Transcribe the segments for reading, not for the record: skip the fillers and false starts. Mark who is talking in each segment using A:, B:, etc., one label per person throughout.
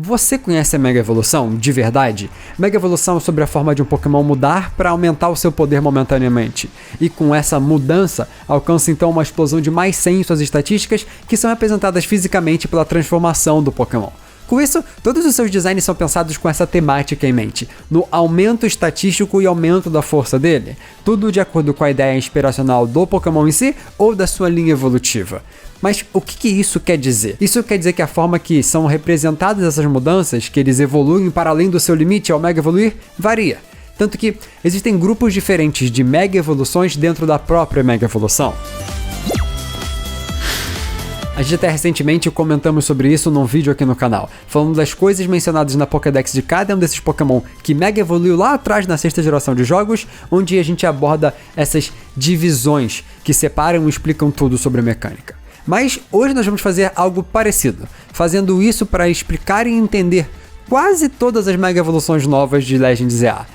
A: Você conhece a Mega Evolução de verdade? Mega Evolução é sobre a forma de um Pokémon mudar para aumentar o seu poder momentaneamente. E com essa mudança, alcança então uma explosão de mais 100 em suas estatísticas, que são representadas fisicamente pela transformação do Pokémon. Com isso, todos os seus designs são pensados com essa temática em mente, no aumento estatístico e aumento da força dele, tudo de acordo com a ideia inspiracional do Pokémon em si ou da sua linha evolutiva. Mas o que isso quer dizer? Isso quer dizer que a forma que são representadas essas mudanças, que eles evoluem para além do seu limite ao Mega Evoluir, varia. Tanto que existem grupos diferentes de Mega Evoluções dentro da própria Mega Evolução. A gente até recentemente comentamos sobre isso num vídeo aqui no canal, falando das coisas mencionadas na Pokédex de cada um desses Pokémon que Mega evoluiu lá atrás na sexta geração de jogos, onde a gente aborda essas divisões que separam e explicam tudo sobre a mecânica. Mas hoje nós vamos fazer algo parecido, fazendo isso para explicar e entender quase todas as Mega Evoluções novas de Legend ZA.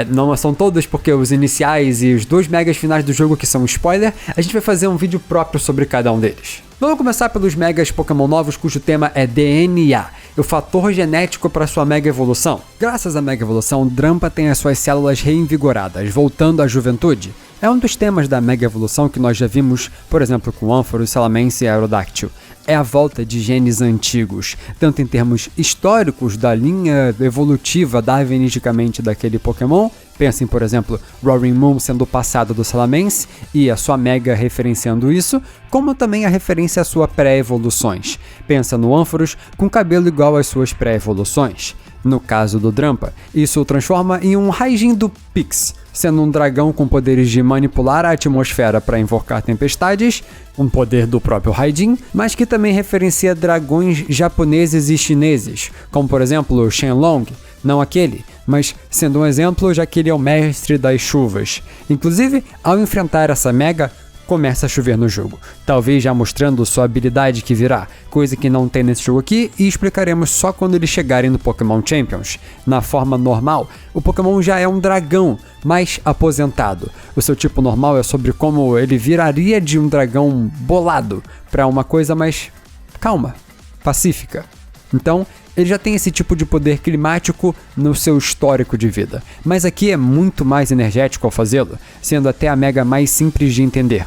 A: Não são todas, porque os iniciais e os 2 megas finais do jogo que são spoiler, a gente vai fazer um vídeo próprio sobre cada um deles. Vamos começar pelos megas Pokémon novos cujo tema é DNA, o fator genético para sua Mega Evolução. Graças à Mega Evolução, Drampa tem as suas células reinvigoradas, voltando à juventude. É um dos temas da Mega Evolução que nós já vimos, por exemplo, com Ampharos, Salamence e Aerodactyl. É a volta de genes antigos, tanto em termos históricos da linha evolutiva darwinisticamente daquele Pokémon, pensem, por exemplo, Roaring Moon sendo o passado do Salamence e a sua Mega referenciando isso, como também a referência à sua pré-evoluções. Pensa no Ampharos com cabelo igual às suas pré-evoluções. No caso do Drampa, isso o transforma em um Raijin do Pix, sendo um dragão com poderes de manipular a atmosfera para invocar tempestades, um poder do próprio Raijin, mas que também referencia dragões japoneses e chineses, como por exemplo o Shenlong, não aquele, mas sendo um exemplo já que ele é o mestre das chuvas. Inclusive, ao enfrentar essa Mega, começa a chover no jogo, talvez já mostrando sua habilidade que virá, coisa que não tem nesse jogo aqui e explicaremos só quando eles chegarem no Pokémon Champions. Na forma normal, o Pokémon já é um dragão, mais aposentado. O seu tipo normal é sobre como ele viraria de um dragão bolado para uma coisa mais calma, pacífica. Então, ele já tem esse tipo de poder climático no seu histórico de vida, mas aqui é muito mais energético ao fazê-lo, sendo até a Mega mais simples de entender.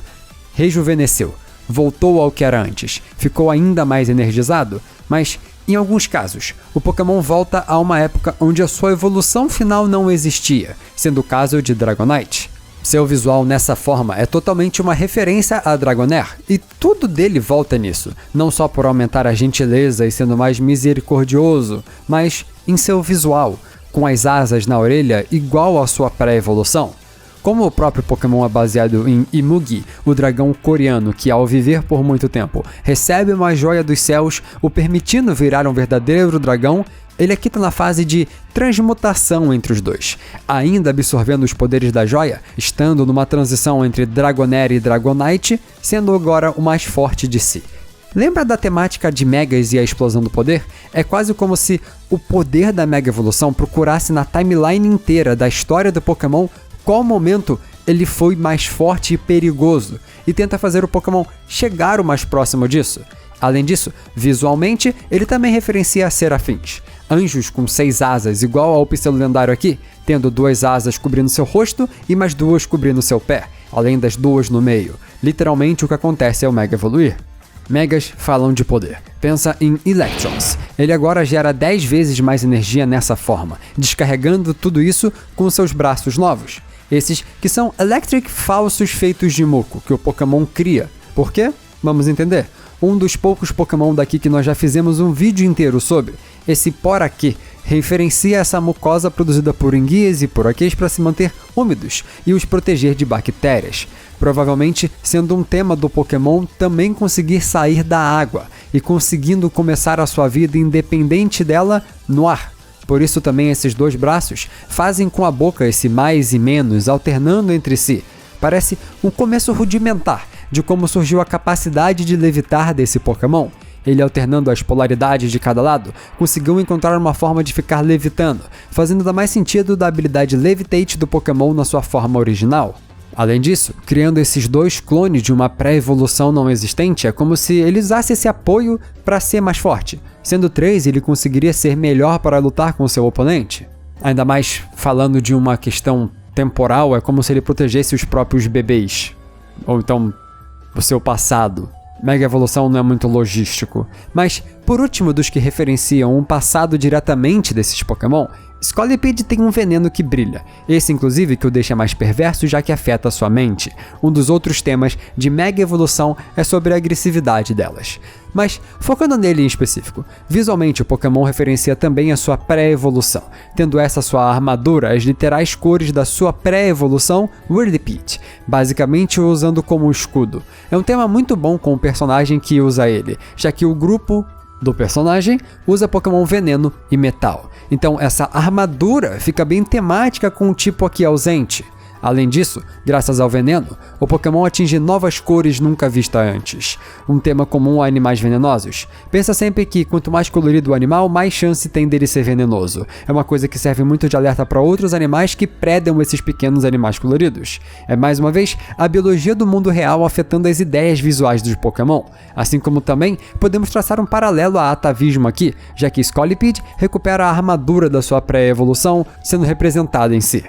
A: Rejuvenesceu, voltou ao que era antes, ficou ainda mais energizado, mas em alguns casos, o Pokémon volta a uma época onde a sua evolução final não existia, sendo o caso de Dragonite. Seu visual nessa forma é totalmente uma referência a Dragonair, e tudo dele volta nisso, não só por aumentar a gentileza e sendo mais misericordioso, mas em seu visual, com as asas na orelha igual à sua pré-evolução. Como o próprio Pokémon é baseado em Imugi, o dragão coreano que ao viver por muito tempo recebe uma joia dos céus, o permitindo virar um verdadeiro dragão, ele aqui está na fase de transmutação entre os dois, ainda absorvendo os poderes da joia, estando numa transição entre Dragonair e Dragonite, sendo agora o mais forte de si. Lembra da temática de Megas e a explosão do poder? É quase como se o poder da Mega Evolução procurasse na timeline inteira da história do Pokémon qual momento ele foi mais forte e perigoso, e tenta fazer o Pokémon chegar o mais próximo disso. Além disso, visualmente, ele também referencia a Serafins, anjos com 6 asas, igual ao Pseudo lendário aqui, tendo 2 asas cobrindo seu rosto e mais 2 cobrindo seu pé, além das 2 no meio. Literalmente o que acontece ao Mega evoluir. Megas falam de poder. Pensa em Electrons. Ele agora gera 10 vezes mais energia nessa forma, descarregando tudo isso com seus braços novos. Esses que são Electric falsos feitos de muco, que o Pokémon cria. Por quê? Vamos entender. Um dos poucos Pokémon daqui que nós já fizemos um vídeo inteiro sobre. Esse Poraquê referencia essa mucosa produzida por enguias e poraquês para se manter úmidos e os proteger de bactérias. Provavelmente sendo um tema do Pokémon também conseguir sair da água e conseguindo começar a sua vida independente dela no ar. Por isso também esses 2 braços fazem com a boca esse mais e menos alternando entre si. Parece um começo rudimentar de como surgiu a capacidade de levitar desse Pokémon. Ele alternando as polaridades de cada lado, conseguiu encontrar uma forma de ficar levitando, fazendo dar mais sentido da habilidade Levitate do Pokémon na sua forma original. Além disso, criando esses 2 clones de uma pré-evolução não existente, é como se ele usasse esse apoio para ser mais forte, Sendo 3, ele conseguiria ser melhor para lutar com seu oponente. Ainda mais falando de uma questão temporal, é como se ele protegesse os próprios bebês. Ou então, o seu passado. Mega Evolução não é muito logístico. Mas, por último dos que referenciam um passado diretamente desses Pokémon, Scolipede tem um veneno que brilha, esse inclusive que o deixa mais perverso já que afeta sua mente. Um dos outros temas de Mega Evolução é sobre a agressividade delas. Mas, focando nele em específico, visualmente o Pokémon referencia também a sua pré-evolução, tendo essa sua armadura as literais cores da sua pré-evolução Whirlipede, basicamente o usando como escudo. É um tema muito bom com o personagem que usa ele, já que o grupo do personagem usa Pokémon Veneno e Metal. Então essa armadura fica bem temática com o tipo aqui ausente. Além disso, graças ao veneno, o Pokémon atinge novas cores nunca vistas antes, um tema comum a animais venenosos. Pensa sempre que quanto mais colorido o animal, mais chance tem dele ser venenoso. É uma coisa que serve muito de alerta para outros animais que predam esses pequenos animais coloridos. É mais uma vez a biologia do mundo real afetando as ideias visuais dos Pokémon. Assim como também podemos traçar um paralelo a atavismo aqui, já que Scolipede recupera a armadura da sua pré-evolução sendo representada em si.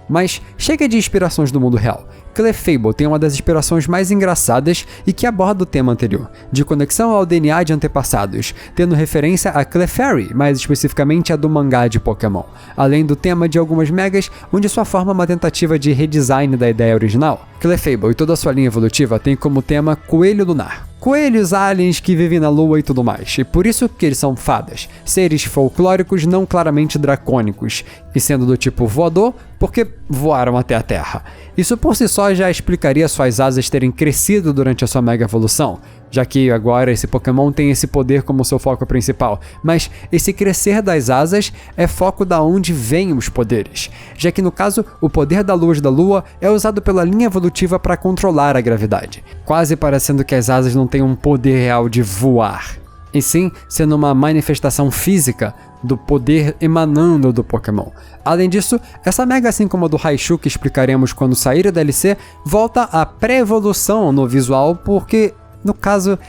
A: Mas chega de inspirações do mundo real. Clefable tem uma das inspirações mais engraçadas e que aborda o tema anterior, de conexão ao DNA de antepassados, tendo referência a Clefairy, mais especificamente a do mangá de Pokémon, além do tema de algumas megas, onde sua forma é uma tentativa de redesign da ideia original. Clefable e toda a sua linha evolutiva tem como tema Coelho Lunar. Coelhos, aliens que vivem na lua e tudo mais, e por isso que eles são fadas, seres folclóricos não claramente dracônicos, e sendo do tipo voador, porque voaram até a Terra. Isso por si só já explicaria suas asas terem crescido durante a sua mega evolução, já que agora esse Pokémon tem esse poder como seu foco principal, mas esse crescer das asas é foco da onde vêm os poderes, já que no caso o poder da luz da lua é usado pela linha evolutiva para controlar a gravidade, quase parecendo que as asas não têm um poder real de voar, e sim sendo uma manifestação física do poder emanando do Pokémon. Além disso, essa mega, assim como a do Raichu que explicaremos quando sair a DLC, volta à pré-evolução no visual porque, no caso,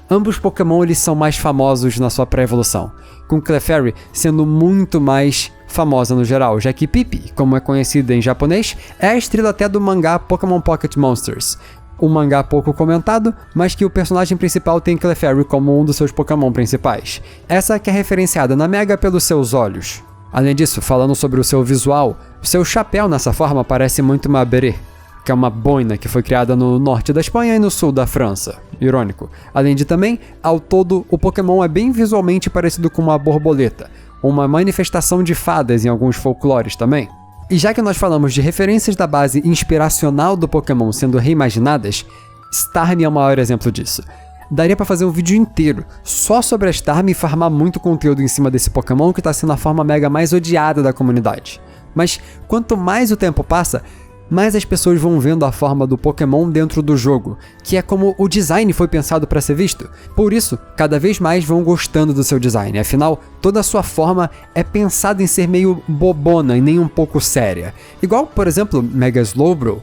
A: ambos Pokémon eles são mais famosos na sua pré-evolução, com Clefairy sendo muito mais famosa no geral, já que Pippi, como é conhecida em japonês, é a estrela até do mangá Pokémon Pocket Monsters, um mangá pouco comentado, mas que o personagem principal tem Clefairy como um dos seus Pokémon principais. Essa que é referenciada na Mega pelos seus olhos. Além disso, falando sobre o seu visual, seu chapéu nessa forma parece muito uma beret, que é uma boina que foi criada no norte da Espanha e no sul da França. Irônico. Além de também, ao todo, o Pokémon é bem visualmente parecido com uma borboleta, uma manifestação de fadas em alguns folclores também. E já que nós falamos de referências da base inspiracional do Pokémon sendo reimaginadas, Starmie é o maior exemplo disso. Daria pra fazer um vídeo inteiro só sobre a Starmie e farmar muito conteúdo em cima desse Pokémon que tá sendo a forma mega mais odiada da comunidade. Mas quanto mais o tempo passa, mais as pessoas vão vendo a forma do Pokémon dentro do jogo, que é como o design foi pensado para ser visto. Por isso, cada vez mais vão gostando do seu design, afinal, toda a sua forma é pensada em ser meio bobona e nem um pouco séria. Igual, por exemplo, Mega Slowbro,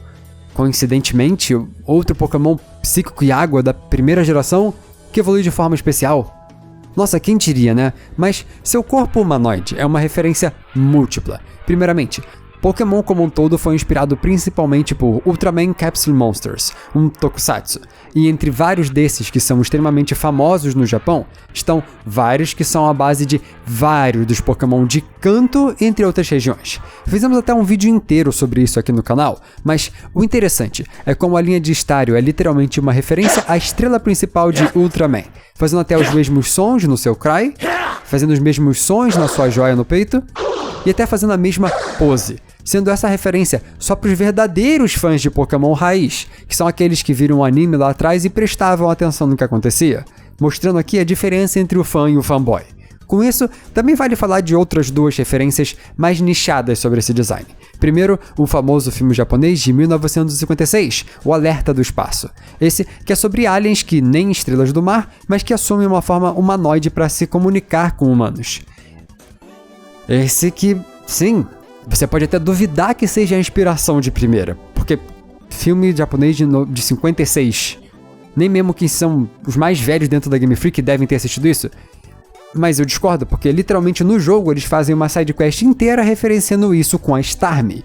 A: coincidentemente, outro Pokémon psíquico e água da primeira geração que evolui de forma especial. Nossa, quem diria, né? Mas seu corpo humanoide é uma referência múltipla. Primeiramente, Pokémon como um todo foi inspirado principalmente por Ultraman Capsule Monsters, um tokusatsu, e entre vários desses que são extremamente famosos no Japão, estão vários que são a base de vários dos Pokémon de Kanto, entre outras regiões. Fizemos até um vídeo inteiro sobre isso aqui no canal, mas o interessante é como a linha de Stario é literalmente uma referência à estrela principal de Ultraman, fazendo até os mesmos sons no seu Cry, fazendo os mesmos sons na sua joia no peito, e até fazendo a mesma pose, sendo essa referência só para os verdadeiros fãs de Pokémon raiz, que são aqueles que viram o anime lá atrás e prestavam atenção no que acontecia, mostrando aqui a diferença entre o fã e o fanboy. Com isso, também vale falar de outras duas referências mais nichadas sobre esse design. Primeiro, o famoso filme japonês de 1956, O Alerta do Espaço. Esse que é sobre aliens que nem estrelas do mar, mas que assumem uma forma humanoide para se comunicar com humanos. Esse que, sim, você pode até duvidar que seja a inspiração de primeira, porque filme japonês de 56, nem mesmo que são os mais velhos dentro da Game Freak devem ter assistido isso, Mas eu discordo, porque literalmente no jogo eles fazem uma sidequest inteira referenciando isso com a Starmie.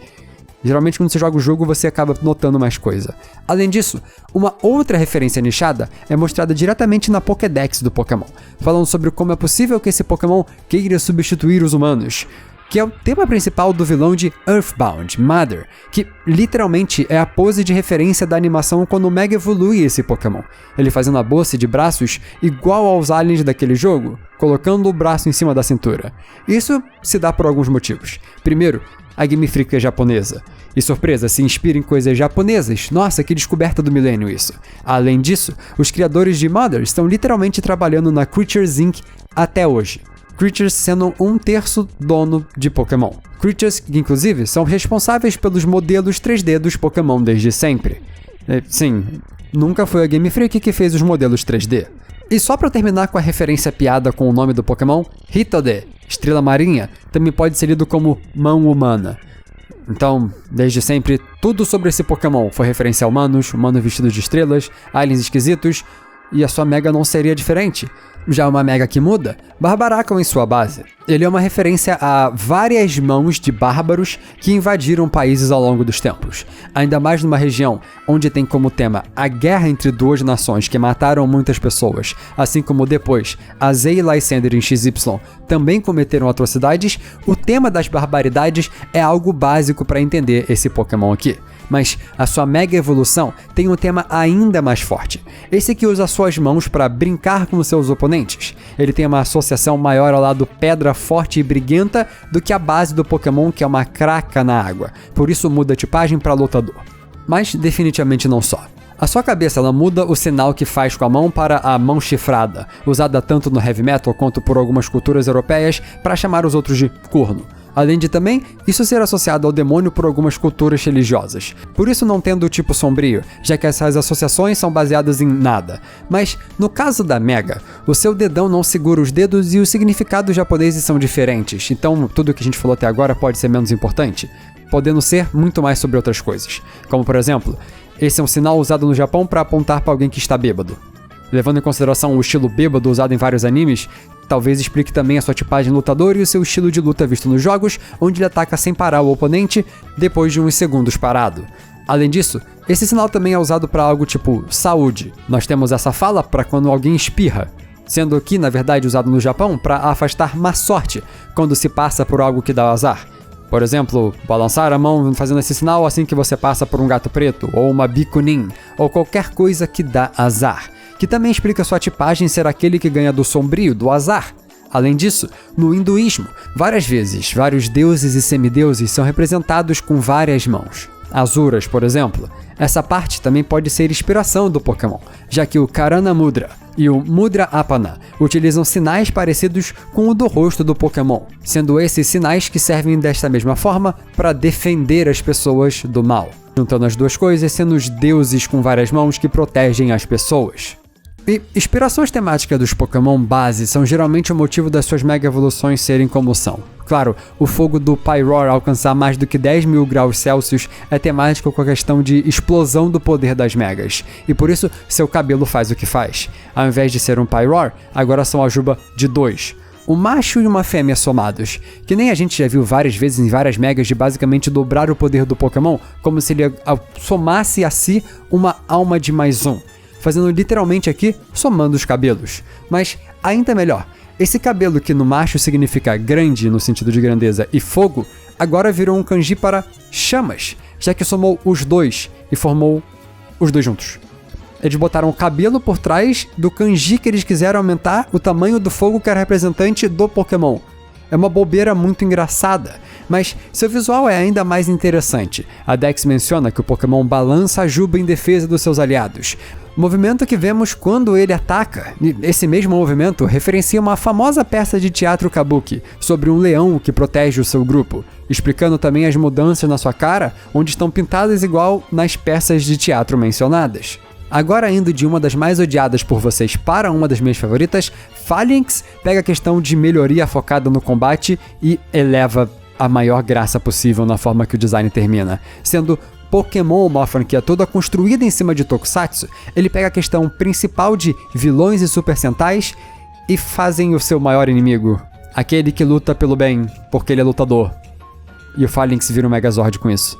A: Geralmente quando você joga o jogo você acaba notando mais coisa. Além disso, uma outra referência nichada é mostrada diretamente na Pokédex do Pokémon, falando sobre como é possível que esse Pokémon queira substituir os humanos, que é o tema principal do vilão de Earthbound, Mother, que literalmente é a pose de referência da animação quando Mega evolui esse Pokémon. Ele fazendo a pose de braços igual aos aliens daquele jogo, colocando o braço em cima da cintura. Isso se dá por alguns motivos. Primeiro, a Game Freak é japonesa. E surpresa, se inspira em coisas japonesas. Nossa, que descoberta do milênio isso. Além disso, os criadores de Mother estão literalmente trabalhando na Creatures Inc. até hoje. Creatures sendo 1/3 dono de Pokémon. Creatures que, inclusive, são responsáveis pelos modelos 3D dos Pokémon desde sempre. Sim, nunca foi a Game Freak que fez os modelos 3D. E só pra terminar com a referência piada com o nome do Pokémon, Hitode, estrela marinha, também pode ser lido como mão humana. Então, desde sempre, tudo sobre esse Pokémon foi referência a humanos, humanos vestidos de estrelas, aliens esquisitos, e a sua Mega não seria diferente. Já uma Mega que muda, Barbaracan em sua base. Ele é uma referência a várias mãos de bárbaros que invadiram países ao longo dos tempos. Ainda mais numa região onde tem como tema a guerra entre duas nações que mataram muitas pessoas, assim como depois Azei e Lysander em XY também cometeram atrocidades, o tema das barbaridades é algo básico para entender esse Pokémon aqui. Mas a sua Mega Evolução tem um tema ainda mais forte. Esse que usa suas mãos para brincar com seus oponentes. Ele tem uma associação maior ao lado pedra forte e briguenta do que a base do Pokémon, que é uma craca na água. Por isso muda a tipagem para lutador. Mas definitivamente não só. A sua cabeça ela muda o sinal que faz com a mão para a mão chifrada, usada tanto no heavy metal quanto por algumas culturas europeias para chamar os outros de corno. Além de também, isso ser associado ao demônio por algumas culturas religiosas. Por isso não tendo o tipo sombrio, já que essas associações são baseadas em nada. Mas, no caso da Mega, o seu dedão não segura os dedos e os significados japoneses são diferentes, então tudo que a gente falou até agora pode ser menos importante, podendo ser muito mais sobre outras coisas. Como por exemplo, esse é um sinal usado no Japão para apontar para alguém que está bêbado. Levando em consideração o estilo bêbado usado em vários animes, talvez explique também a sua tipagem lutador e o seu estilo de luta visto nos jogos, onde ele ataca sem parar o oponente depois de uns segundos parado. Além disso, esse sinal também é usado para algo tipo saúde. Nós temos essa fala para quando alguém espirra, sendo aqui, na verdade, usado no Japão para afastar má sorte, quando se passa por algo que dá azar. Por exemplo, balançar a mão fazendo esse sinal assim que você passa por um gato preto, ou uma bicunin, ou qualquer coisa que dá azar. Que também explica sua tipagem ser aquele que ganha do sombrio, do azar. Além disso, no hinduísmo, várias vezes, vários deuses e semideuses são representados com várias mãos. Asuras, por exemplo. Essa parte também pode ser inspiração do Pokémon, já que o Karana Mudra e o Mudra Apana utilizam sinais parecidos com o do rosto do Pokémon, sendo esses sinais que servem desta mesma forma para defender as pessoas do mal. Juntando as duas coisas, sendo os deuses com várias mãos que protegem as pessoas. E inspirações temáticas dos Pokémon base são geralmente o motivo das suas Mega Evoluções serem como são. Claro, o fogo do Pyroar alcançar mais do que 10.000 graus Celsius é temático com a questão de explosão do poder das Megas, e por isso seu cabelo faz o que faz. Ao invés de ser um Pyroar, agora são a juba de 2. Um macho e uma fêmea somados, que nem a gente já viu várias vezes em várias Megas de basicamente dobrar o poder do Pokémon, como se ele somasse a si uma alma de mais um. Fazendo literalmente aqui, somando os cabelos. Mas, ainda melhor, esse cabelo que no macho significa grande no sentido de grandeza e fogo, agora virou um kanji para chamas, já que somou os dois e formou os dois juntos. Eles botaram o cabelo por trás do kanji que eles quiseram aumentar o tamanho do fogo que era representante do Pokémon. É uma bobeira muito engraçada, mas seu visual é ainda mais interessante. A Dex menciona que o Pokémon balança a juba em defesa dos seus aliados. Movimento que vemos quando ele ataca. Esse mesmo movimento referencia uma famosa peça de teatro kabuki sobre um leão que protege o seu grupo, explicando também as mudanças na sua cara, onde estão pintadas igual nas peças de teatro mencionadas. Agora indo de uma das mais odiadas por vocês para uma das minhas favoritas, Phalanx pega a questão de melhoria focada no combate e eleva a maior graça possível na forma que o design termina, sendo Pokémon, uma franquia toda construída em cima de Tokusatsu, ele pega a questão principal de vilões e Super Sentais e fazem o seu maior inimigo. Aquele que luta pelo bem, porque ele é lutador. E o Falinks vira um Megazord com isso.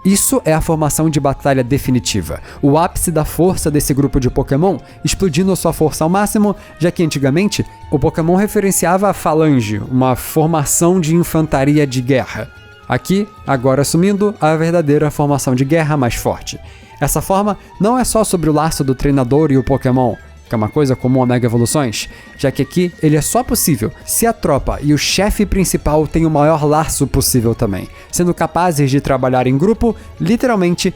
A: Isso é a formação de batalha definitiva, o ápice da força desse grupo de Pokémon, explodindo sua força ao máximo, já que antigamente o Pokémon referenciava a Falange, uma formação de infantaria de guerra. Aqui, agora assumindo a verdadeira formação de guerra mais forte. Essa forma não é só sobre o laço do treinador e o Pokémon, que é uma coisa comum a Mega Evoluções, já que aqui ele é só possível se a tropa e o chefe principal têm o maior laço possível também, sendo capazes de trabalhar em grupo, literalmente,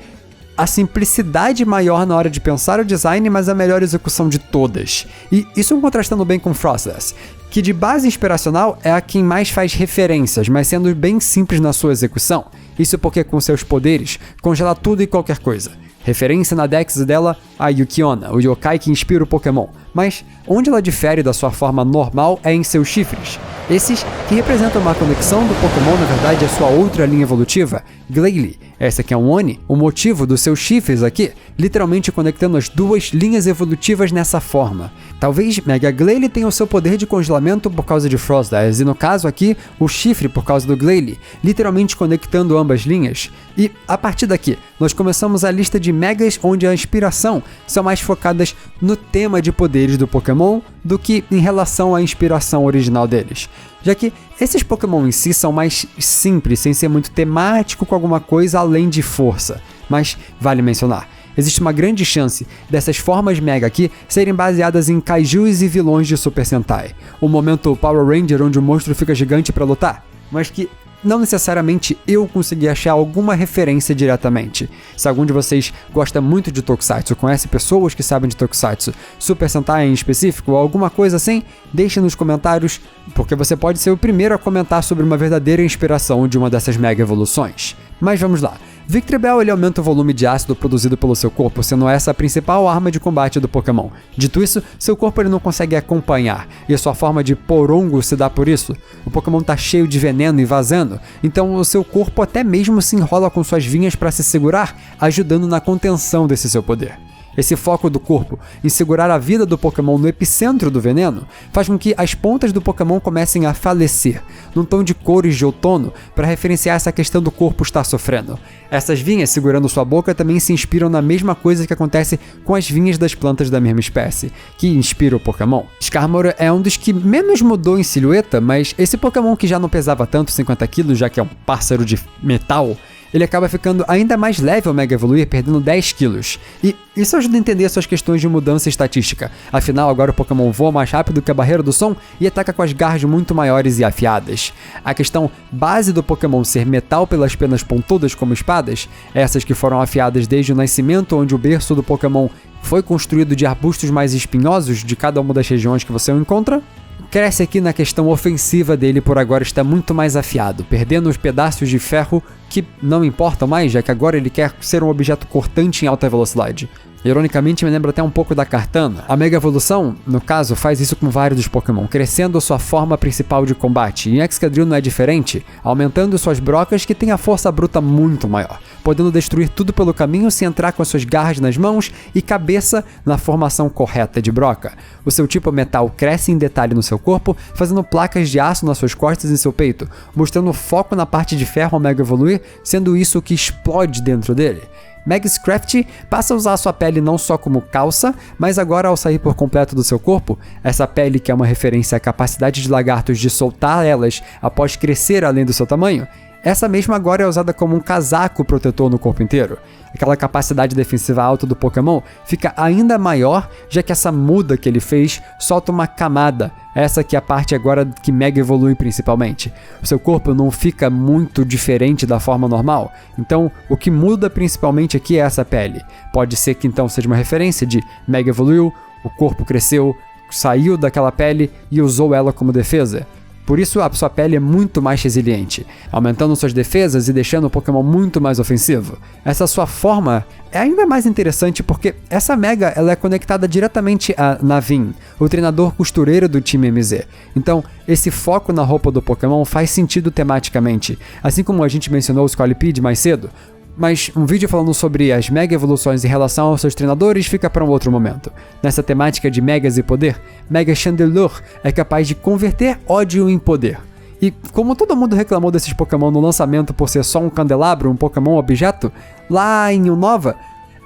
A: a simplicidade maior na hora de pensar o design, mas a melhor execução de todas. E isso contrastando bem com Frostless, que de base inspiracional é a quem mais faz referências, mas sendo bem simples na sua execução. Isso porque com seus poderes, congela tudo e qualquer coisa. Referência na Dex dela a Yukiona, o yokai que inspira o Pokémon. Mas onde ela difere da sua forma normal é em seus chifres. Esses que representam uma conexão do Pokémon, na verdade, a sua outra linha evolutiva, Glalie. Essa aqui é um Oni, o motivo dos seus chifres aqui, literalmente conectando as duas linhas evolutivas nessa forma. Talvez Mega Glalie tenha o seu poder de congelamento por causa de Frostless, e no caso aqui, o chifre por causa do Glalie, literalmente conectando ambas linhas. E a partir daqui, nós começamos a lista de Megas onde a inspiração são mais focadas no tema de poderes do Pokémon do que em relação à inspiração original deles. Já que esses Pokémon em si são mais simples, sem ser muito temático com alguma coisa além de força. Mas vale mencionar, existe uma grande chance dessas formas Mega aqui serem baseadas em kaijus e vilões de Super Sentai. O momento Power Ranger onde o monstro fica gigante para lutar, mas que não necessariamente eu consegui achar alguma referência diretamente. Se algum de vocês gosta muito de Tokusatsu, conhece pessoas que sabem de Tokusatsu, Super Sentai em específico ou alguma coisa assim, deixe nos comentários, porque você pode ser o primeiro a comentar sobre uma verdadeira inspiração de uma dessas Mega Evoluções. Mas vamos lá. Victreebel ele aumenta o volume de ácido produzido pelo seu corpo, sendo essa a principal arma de combate do Pokémon. Dito isso, seu corpo ele não consegue acompanhar, e a sua forma de porongo se dá por isso. O Pokémon tá cheio de veneno e vazando, então o seu corpo até mesmo se enrola com suas vinhas para se segurar, ajudando na contenção desse seu poder. Esse foco do corpo em segurar a vida do Pokémon no epicentro do veneno faz com que as pontas do Pokémon comecem a falecer, num tom de cores de outono, para referenciar essa questão do corpo estar sofrendo. Essas vinhas segurando sua boca também se inspiram na mesma coisa que acontece com as vinhas das plantas da mesma espécie, que inspira o Pokémon. Skarmory é um dos que menos mudou em silhueta, mas esse Pokémon que já não pesava tanto 50 kg, já que é um pássaro de metal, ele acaba ficando ainda mais leve ao Mega Evoluir, perdendo 10 kg. E isso ajuda a entender suas questões de mudança estatística. Afinal, agora o Pokémon voa mais rápido que a barreira do som e ataca com as garras muito maiores e afiadas. A questão base do Pokémon ser metal pelas penas pontudas como espadas, essas que foram afiadas desde o nascimento, onde o berço do Pokémon foi construído de arbustos mais espinhosos de cada uma das regiões que você o encontra, cresce aqui na questão ofensiva dele por agora estar muito mais afiado, perdendo os pedaços de ferro que não importam mais, já que agora ele quer ser um objeto cortante em alta velocidade. Ironicamente, me lembra até um pouco da Kartana. A Mega Evolução, no caso, faz isso com vários dos Pokémon, crescendo sua forma principal de combate. E em Excadrill não é diferente, aumentando suas brocas que têm a força bruta muito maior, podendo destruir tudo pelo caminho se entrar com as suas garras nas mãos e cabeça na formação correta de broca. O seu tipo metal cresce em detalhe no seu corpo, fazendo placas de aço nas suas costas e seu peito, mostrando foco na parte de ferro ao Mega Evoluir, sendo isso o que explode dentro dele. Magiscraft passa a usar sua pele não só como calça, mas agora ao sair por completo do seu corpo, essa pele que é uma referência à capacidade de lagartos de soltar elas após crescer além do seu tamanho, essa mesma agora é usada como um casaco protetor no corpo inteiro. Aquela capacidade defensiva alta do Pokémon fica ainda maior, já que essa muda que ele fez solta uma camada, essa que é a parte agora que Mega evolui principalmente. O seu corpo não fica muito diferente da forma normal, então o que muda principalmente aqui é essa pele. Pode ser que então seja uma referência de Mega evoluiu, o corpo cresceu, saiu daquela pele e usou ela como defesa. Por isso a sua pele é muito mais resiliente, aumentando suas defesas e deixando o Pokémon muito mais ofensivo. Essa sua forma é ainda mais interessante porque essa Mega ela é conectada diretamente a Naveen, o treinador costureiro do time MZ. Então, esse foco na roupa do Pokémon faz sentido tematicamente. Assim como a gente mencionou o Scolipede mais cedo, Mas um vídeo falando sobre as Mega Evoluções em relação aos seus treinadores fica para um outro momento. Nessa temática de Megas e poder, Mega Chandelure é capaz de converter ódio em poder. E como todo mundo reclamou desses Pokémon no lançamento por ser só um candelabro, um Pokémon objeto, lá em Unova,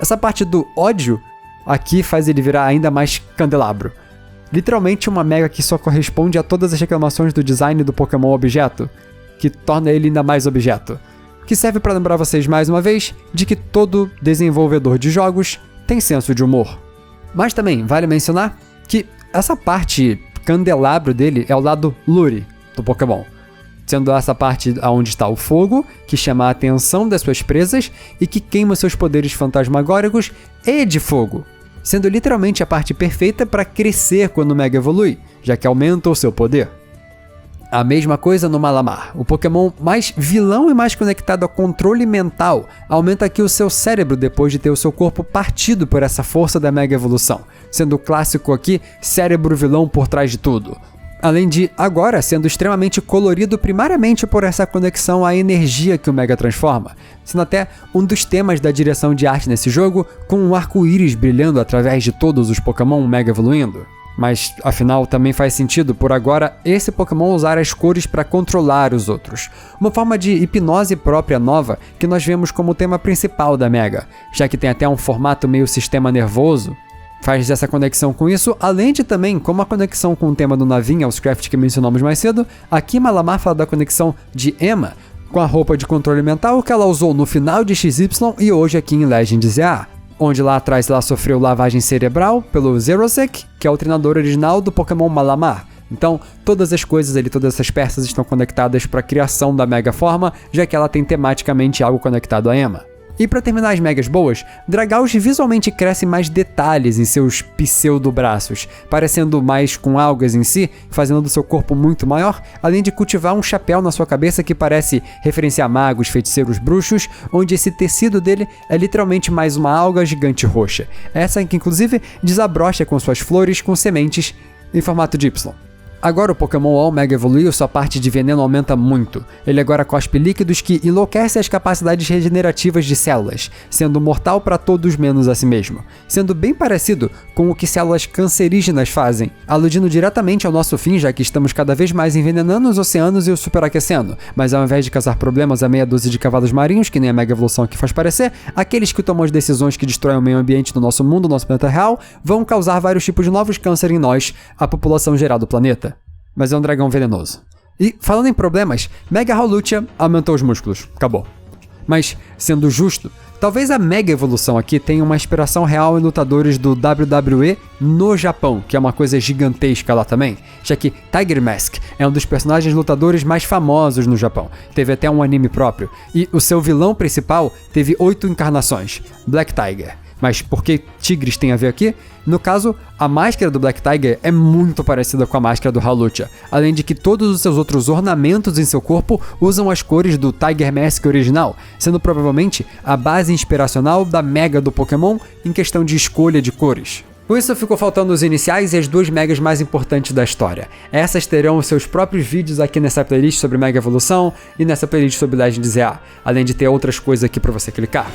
A: essa parte do ódio aqui faz ele virar ainda mais candelabro. Literalmente uma Mega que só corresponde a todas as reclamações do design do Pokémon objeto, que torna ele ainda mais objeto. Que serve para lembrar vocês mais uma vez de que todo desenvolvedor de jogos tem senso de humor. Mas também vale mencionar que essa parte candelabro dele é o lado Lure do Pokémon, sendo essa parte onde está o fogo, que chama a atenção das suas presas e que queima seus poderes fantasmagóricos e de fogo, sendo literalmente a parte perfeita para crescer quando o Mega evolui, já que aumenta o seu poder. A mesma coisa no Malamar, o Pokémon mais vilão e mais conectado ao controle mental, aumenta aqui o seu cérebro depois de ter o seu corpo partido por essa força da Mega Evolução, sendo o clássico aqui, cérebro vilão por trás de tudo. Além de, agora, sendo extremamente colorido primariamente por essa conexão à energia que o Mega transforma, sendo até um dos temas da direção de arte nesse jogo, com um arco-íris brilhando através de todos os Pokémon Mega evoluindo. Mas, afinal, também faz sentido, por agora, esse Pokémon usar as cores para controlar os outros. Uma forma de hipnose própria nova que nós vemos como tema principal da Mega, já que tem até um formato meio sistema nervoso. Faz essa conexão com isso, além de também, como a conexão com o tema do Navinha, os craft que mencionamos mais cedo, aqui Malamar fala da conexão de Emma com a roupa de controle mental que ela usou no final de XY e hoje aqui em Legends EA, onde lá atrás ela sofreu lavagem cerebral pelo Xerosec, que é o treinador original do Pokémon Malamar. Então, todas as coisas ali, todas essas peças estão conectadas para a criação da Mega Forma, já que ela tem tematicamente algo conectado a Emma. E para terminar as Megas boas, Dragauge visualmente cresce mais detalhes em seus pseudo-braços, parecendo mais com algas em si, fazendo do seu corpo muito maior, além de cultivar um chapéu na sua cabeça que parece referenciar magos, feiticeiros, bruxos, onde esse tecido dele é literalmente mais uma alga gigante roxa. Essa que inclusive desabrocha com suas flores com sementes em formato de Y. Agora o Pokémon All Mega evoluiu, sua parte de veneno aumenta muito. Ele agora cospe líquidos que enlouquecem as capacidades regenerativas de células, sendo mortal para todos menos a si mesmo, sendo bem parecido com o que células cancerígenas fazem, aludindo diretamente ao nosso fim, já que estamos cada vez mais envenenando os oceanos e os superaquecendo, mas ao invés de causar problemas a meia dúzia de cavalos marinhos, que nem a Mega Evolução aqui faz parecer, aqueles que tomam as decisões que destroem o meio ambiente do nosso mundo, nosso planeta real, vão causar vários tipos de novos câncer em nós, a população geral do planeta. Mas é um dragão venenoso. E, falando em problemas, Mega Hawlucha aumentou os músculos. Acabou. Mas, sendo justo, talvez a Mega Evolução aqui tenha uma inspiração real em lutadores do WWE no Japão, que é uma coisa gigantesca lá também, já que Tiger Mask é um dos personagens lutadores mais famosos no Japão. Teve até um anime próprio. E o seu vilão principal teve 8 encarnações. Black Tiger. Mas por que tigres tem a ver aqui? No caso, a máscara do Black Tiger é muito parecida com a máscara do Hawlucha, além de que todos os seus outros ornamentos em seu corpo usam as cores do Tiger Mask original, sendo provavelmente a base inspiracional da Mega do Pokémon em questão de escolha de cores. Com isso ficou faltando os iniciais e as 2 Megas mais importantes da história. Essas terão os seus próprios vídeos aqui nessa playlist sobre Mega Evolução e nessa playlist sobre Legends EA, além de ter outras coisas aqui para você clicar.